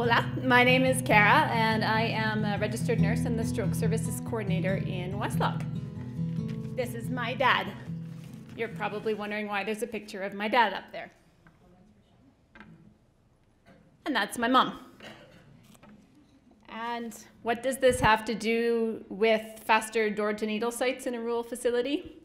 Hola, my name is Kara, and I am a registered nurse and the stroke services coordinator in Westlock. This is my dad. You're probably wondering why there's a picture of my dad up there. And that's my mom. And what does this have to do with faster door-to-needle sites in a rural facility?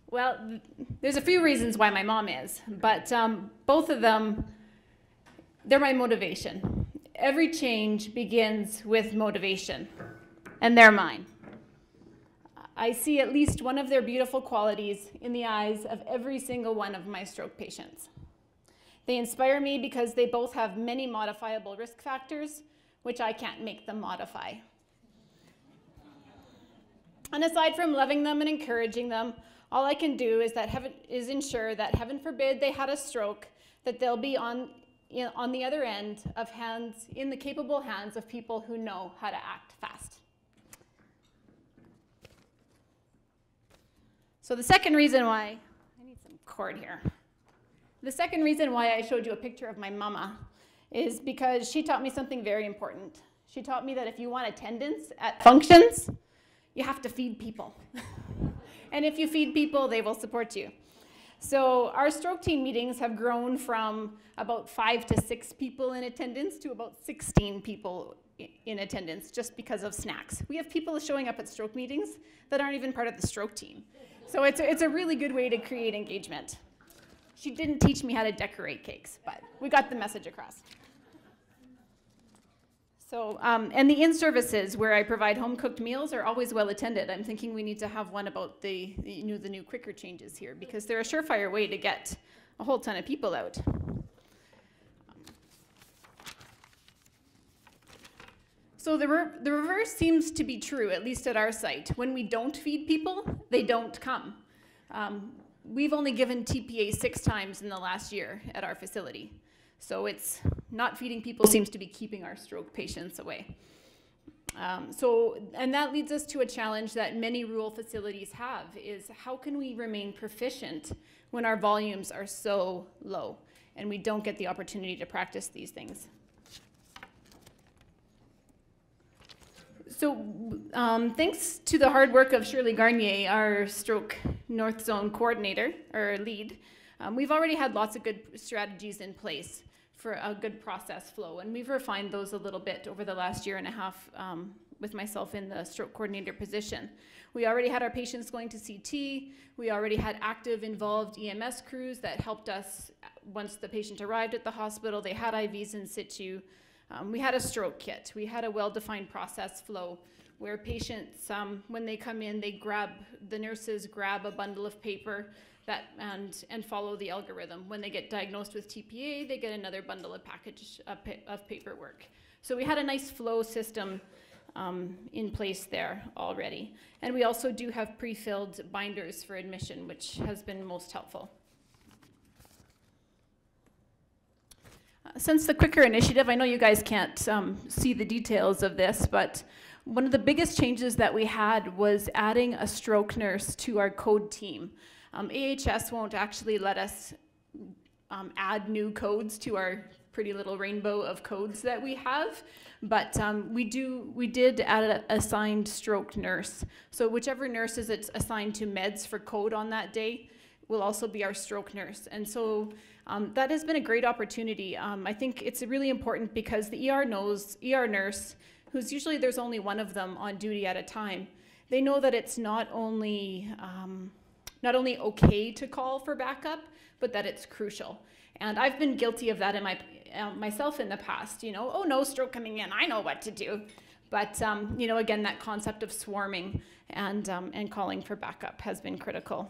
Well, there's a few reasons why my mom is, but both of them, they're my motivation. Every change begins with motivation, and they're mine. I see at least one of their beautiful qualities in the eyes of every single one of my stroke patients. They inspire me because they both have many modifiable risk factors, which I can't make them modify. And aside from loving them and encouraging them, all I can do is ensure that, heaven forbid they had a stroke, that they'll be on the other end of in the capable hands of people who know how to act fast. So the second reason why, I need some cord here. The second reason why I showed you a picture of my mama is because she taught me something very important. She taught me that if you want attendance at functions, you have to feed people. And if you feed people, they will support you. So our stroke team meetings have grown from about 5 to 6 people in attendance to about 16 people in attendance just because of snacks. We have people showing up at stroke meetings that aren't even part of the stroke team. So it's a really good way to create engagement. She didn't teach me how to decorate cakes, but we got the message across. So, and the in-services where I provide home-cooked meals are always well attended. I'm thinking we need to have one about the new QuiCR changes here, because they're a surefire way to get a whole ton of people out. So the reverse seems to be true, at least at our site. When we don't feed people, they don't come. We've only given TPA 6 times in the last year at our facility. So it's not feeding people seems to be keeping our stroke patients away. And that leads us to a challenge that many rural facilities have, is how can we remain proficient when our volumes are so low and we don't get the opportunity to practice these things? So thanks to the hard work of Shirley Garnier, our stroke North Zone coordinator, or lead, we've already had lots of good strategies in place for a good process flow, and we've refined those a little bit over the last year and a half with myself in the stroke coordinator position. We already had our patients going to CT. We already had active involved EMS crews that helped us once the patient arrived at the hospital. They had IVs in situ. We had a stroke kit. We had a well-defined process flow where patients, when they come in, the nurses grab a bundle of paper and follow the algorithm. When they get diagnosed with TPA, they get another bundle of of paperwork. So we had a nice flow system in place there already. And we also do have pre-filled binders for admission, which has been most helpful. Since the QuiCR initiative, I know you guys can't see the details of this, but one of the biggest changes that we had was adding a stroke nurse to our code team. AHS won't actually let us add new codes to our pretty little rainbow of codes that we have, but we did add an assigned stroke nurse. So whichever nurse is assigned to meds for code on that day will also be our stroke nurse. And so that has been a great opportunity. I think it's really important because the ER nurse, who's usually there's only one of them on duty at a time, they know that it's not only okay to call for backup, but that it's crucial. And I've been guilty of that in myself in the past. You know, oh no, stroke coming in, I know what to do. But you know, again, that concept of swarming and calling for backup has been critical.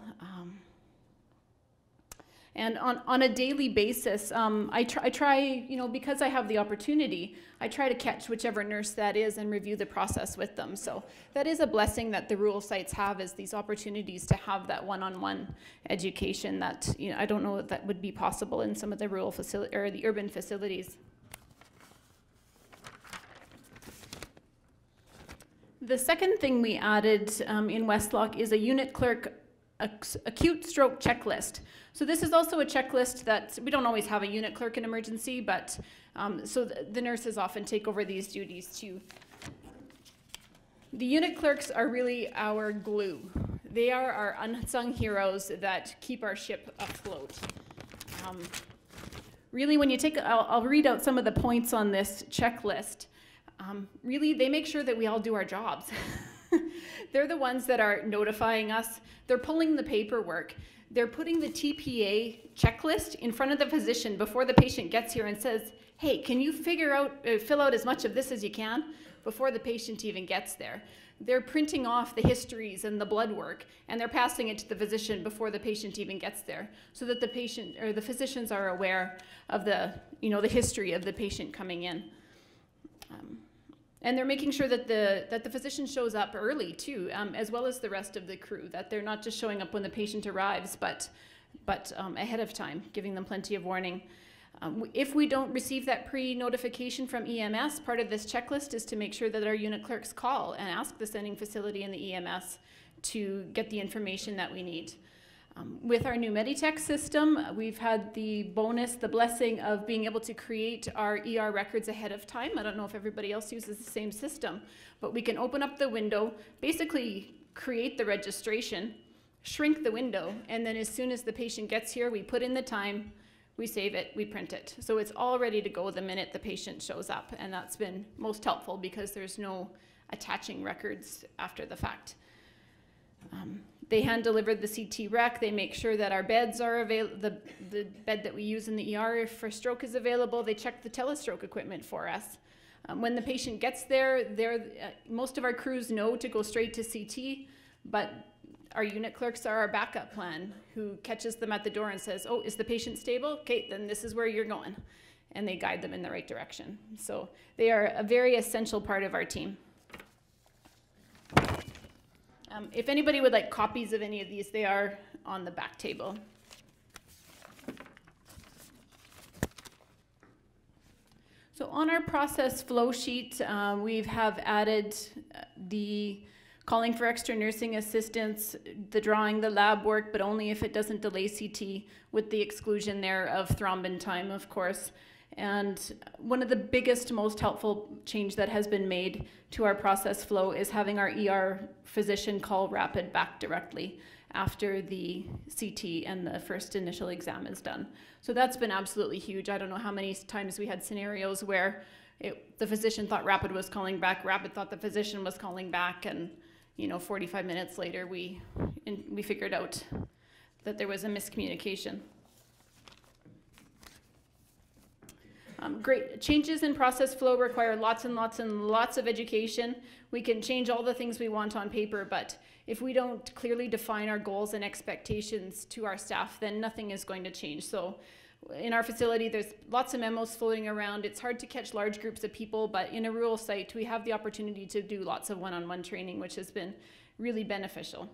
And on a daily basis, I try, you know, because I have the opportunity, I try to catch whichever nurse that is and review the process with them. So that is a blessing that the rural sites have, is these opportunities to have that one-on-one education that, you know, I don't know if that would be possible in some of the rural or the urban facilities. The second thing we added in Westlock is a unit clerk acute stroke checklist. So this is also a checklist that we don't always have a unit clerk in emergency, but so the nurses often take over these duties too. The unit clerks are really our glue. They are our unsung heroes that keep our ship afloat. Really, when you take, I'll read out some of the points on this checklist. Really, they make sure that we all do our jobs. They're the ones that are notifying us. They're pulling the paperwork. They're putting the TPA checklist in front of the physician before the patient gets here and says, hey, can you fill out as much of this as you can before the patient even gets there. They're printing off the histories and the blood work, and they're passing it to the physician before the patient even gets there, so that the patient or the physicians are aware of the history of the patient coming in. And they're making sure that the physician shows up early too, as well as the rest of the crew, that they're not just showing up when the patient arrives, but ahead of time, giving them plenty of warning. If we don't receive that pre-notification from EMS, part of this checklist is to make sure that our unit clerks call and ask the sending facility and the EMS to get the information that we need. With our new Meditech system, we've had the blessing of being able to create our ER records ahead of time. I don't know if everybody else uses the same system, but we can open up the window, basically create the registration, shrink the window, and then as soon as the patient gets here, we put in the time, we save it, we print it. So it's all ready to go the minute the patient shows up, and that's been most helpful because there's no attaching records after the fact. They hand delivered the CT rec. They make sure that our beds are available. The bed that we use in the ER for stroke is available. They check the telestroke equipment for us. When the patient gets there, most of our crews know to go straight to CT, but our unit clerks are our backup plan, who catches them at the door and says, oh, is the patient stable? Okay, then this is where you're going. And they guide them in the right direction. So they are a very essential part of our team. If anybody would like copies of any of these, they are on the back table. So on our process flow sheet, we have added the calling for extra nursing assistance, the drawing the lab work, but only if it doesn't delay CT, with the exclusion there of thrombin time, of course. And one of the biggest, most helpful change that has been made to our process flow is having our ER physician call rapid back directly after the CT and the first initial exam is done. So that's been absolutely huge. I don't know how many times we had scenarios where the physician thought rapid was calling back, rapid thought the physician was calling back, and 45 minutes later we figured out that there was a miscommunication. Great. Changes in process flow require lots and lots and lots of education. We can change all the things we want on paper, but if we don't clearly define our goals and expectations to our staff, then nothing is going to change. So in our facility, there's lots of memos floating around. It's hard to catch large groups of people, but in a rural site, we have the opportunity to do lots of one-on-one training, which has been really beneficial.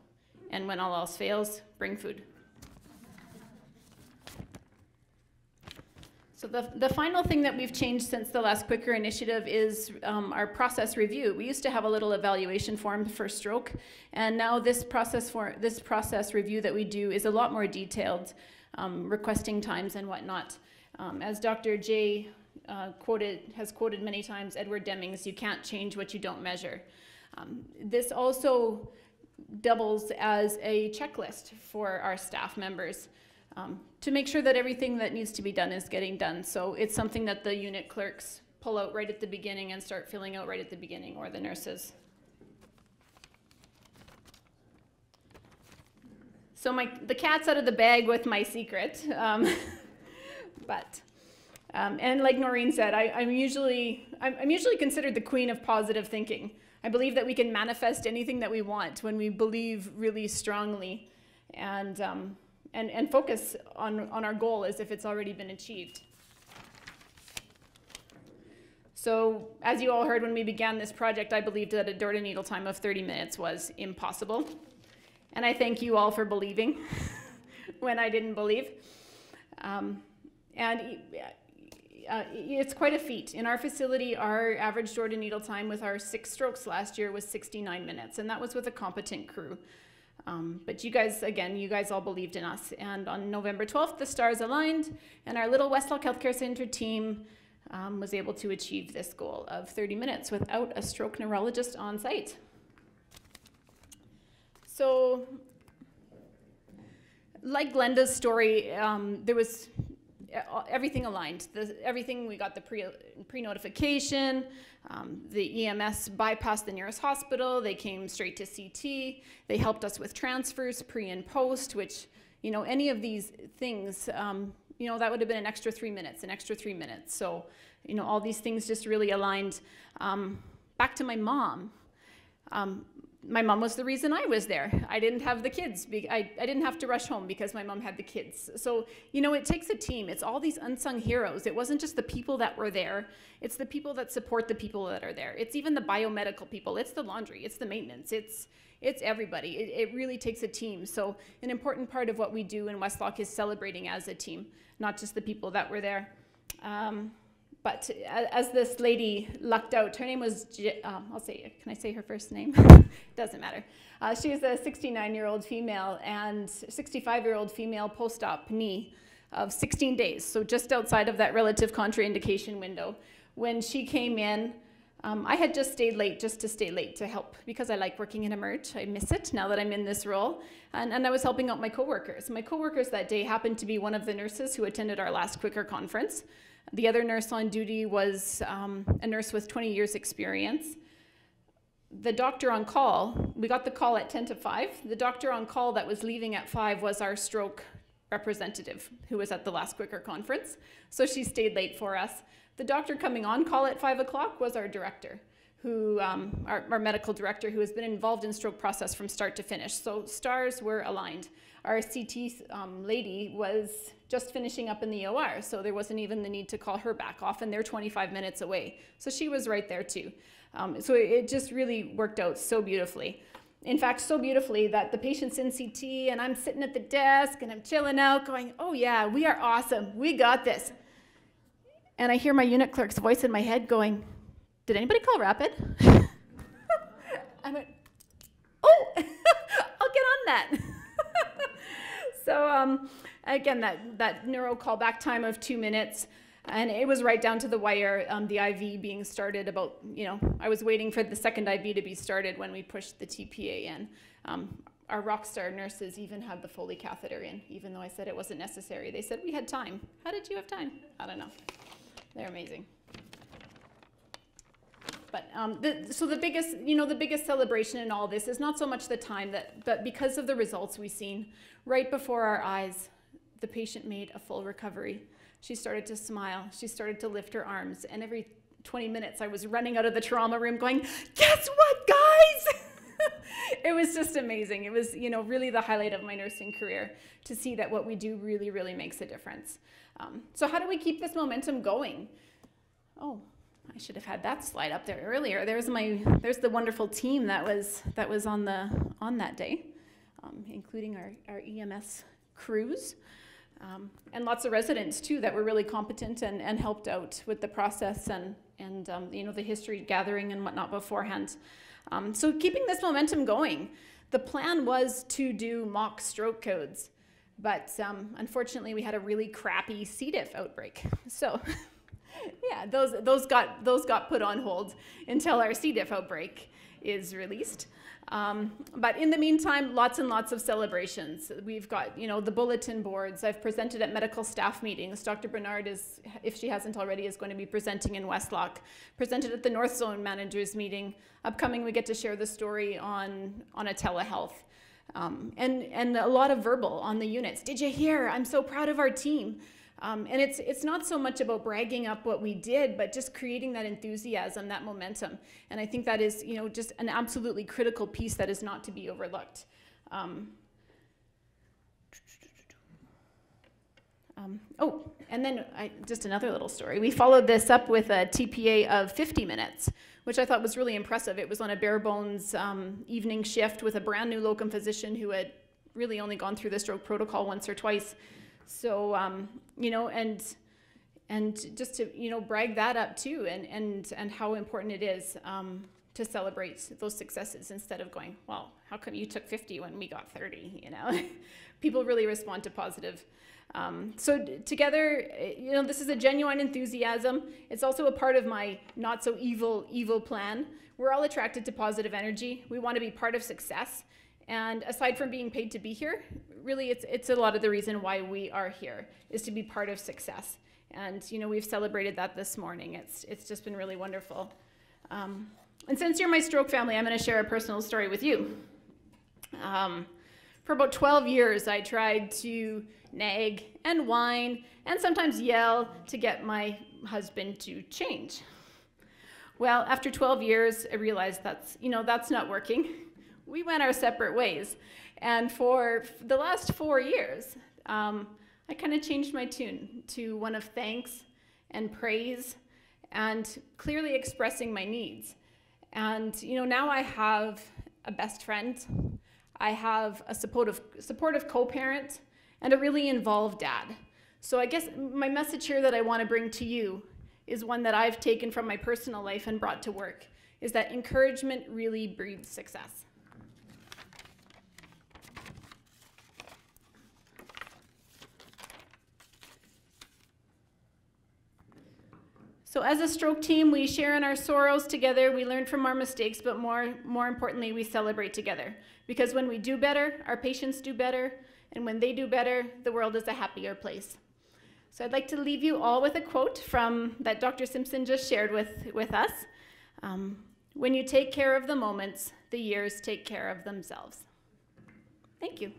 And when all else fails, bring food. So the final thing that we've changed since the last QuiCR initiative is our process review. We used to have a little evaluation form for stroke, and now this process review that we do is a lot more detailed, requesting times and whatnot. As Dr. J has quoted many times, Edward Deming's, "You can't change what you don't measure." This also doubles as a checklist for our staff members. To make sure that everything that needs to be done is getting done. So it's something that the unit clerks pull out right at the beginning and start filling out right at the beginning, or the nurses. So the cat's out of the bag with my secret. And like Noreen said, I'm usually considered the queen of positive thinking. I believe that we can manifest anything that we want when we believe really strongly, and focus on our goal as if it's already been achieved. So as you all heard when we began this project, I believed that a door-to-needle time of 30 minutes was impossible. And I thank you all for believing when I didn't believe. It's quite a feat. In our facility, our average door-to-needle time with our 6 strokes last year was 69 minutes, and that was with a competent crew. But you guys all believed in us. And on November 12th, the stars aligned, and our little Westlock Healthcare Center team was able to achieve this goal of 30 minutes without a stroke neurologist on site. So, like Glenda's story, there was everything aligned. We got the pre-notification, the EMS bypassed the nearest hospital, they came straight to CT, they helped us with transfers, pre and post, which, any of these things, that would have been an extra 3 minutes. So, all these things just really aligned. Back to my mom. My mom was the reason I was there. I didn't have the kids. I didn't have to rush home because my mom had the kids. So, it takes a team. It's all these unsung heroes. It wasn't just the people that were there. It's the people that support the people that are there. It's even the biomedical people. It's the laundry. It's the maintenance. It's everybody. It really takes a team. So an important part of what we do in Westlock is celebrating as a team, not just the people that were there. But as this lady lucked out, her name was, can I say her first name? Doesn't matter. She was a 69-year-old female and 65-year-old female post-op knee of 16 days, so just outside of that relative contraindication window. When she came in, I had just stayed late just to stay late to help because I like working in emerge. I miss it now that I'm in this role. And I was helping out my coworkers. My coworkers that day happened to be one of the nurses who attended our last QuiCR conference. The other nurse on duty was a nurse with 20 years experience. The doctor on call, we got the call at 10 to 5. The doctor on call that was leaving at 5 was our stroke representative who was at the last QuiCR conference. So she stayed late for us. The doctor coming on call at 5 o'clock was our director, who, our medical director, who has been involved in stroke process from start to finish. So stars were aligned. Our CT lady was just finishing up in the OR, so there wasn't even the need to call her back. Often they're 25 minutes away. So she was right there too. So it just really worked out so beautifully. In fact, so beautifully that the patient's in CT and I'm sitting at the desk and I'm chilling out going, oh yeah, we are awesome, we got this. And I hear my unit clerk's voice in my head going, did anybody call Rapid? I went, oh, I'll get on that. So again, that neuro callback time of 2 minutes, and it was right down to the wire, the IV being started about, I was waiting for the second IV to be started when we pushed the TPA in. Our rock star nurses even had the Foley catheter in, even though I said it wasn't necessary. They said we had time. How did you have time? I don't know. They're amazing. But so the biggest celebration in all this is not so much the time, but because of the results we've seen right before our eyes, the patient made a full recovery. She started to smile. She started to lift her arms. And every 20 minutes, I was running out of the trauma room going, guess what, guys? It was just amazing. It was, really the highlight of my nursing career to see that what we do really, really makes a difference. So how do we keep this momentum going? Oh, I should have had that slide up there earlier. There's the wonderful team that was on that day, including our EMS crews, and lots of residents too that were really competent and helped out with the process and the history gathering and whatnot beforehand. So keeping this momentum going, the plan was to do mock stroke codes, but unfortunately we had a really crappy C. diff outbreak. So yeah, those got put on hold until our C. diff outbreak is released. But in the meantime, lots and lots of celebrations. We've got, the bulletin boards. I've presented at medical staff meetings. Dr. Bernard is, if she hasn't already, is going to be presenting in Westlock. Presented at the North Zone managers meeting. Upcoming, we get to share the story on a telehealth. And a lot of verbal on the units. Did you hear? I'm so proud of our team. And it's not so much about bragging up what we did, but just creating that enthusiasm, that momentum. And I think that is, just an absolutely critical piece that is not to be overlooked. Oh, and then just another little story. We followed this up with a TPA of 50 minutes, which I thought was really impressive. It was on a bare bones evening shift with a brand new locum physician who had really only gone through the stroke protocol once or twice. So, and just to, brag that up too, and how important it is to celebrate those successes instead of going, well, how come you took 50 when we got 30, you know? People really respond to positive. So together, you know, this is a genuine enthusiasm. It's also a part of my not so evil plan. We're all attracted to positive energy. We want to be part of success. And aside from being paid to be here, really it's a lot of the reason why we are here, is to be part of success. And, you know, we've celebrated that this morning. It's just been really wonderful. And since you're my stroke family, I'm going to share a personal story with you. For about 12 years, I tried to nag and whine and sometimes yell to get my husband to change. Well, after 12 years, I realized that's not working. We went our separate ways. And for the last 4 years, I kind of changed my tune to one of thanks and praise and clearly expressing my needs. And, you know, now I have a best friend, I have a supportive co-parent, and a really involved dad. So I guess my message here that I want to bring to you is one that I've taken from my personal life and brought to work, is that encouragement really breeds success. So as a stroke team, we share in our sorrows together, we learn from our mistakes, but more importantly, we celebrate together. Because when we do better, our patients do better, and when they do better, the world is a happier place. So I'd like to leave you all with a quote from that Dr. Simpson just shared with us. When you take care of the moments, the years take care of themselves. Thank you.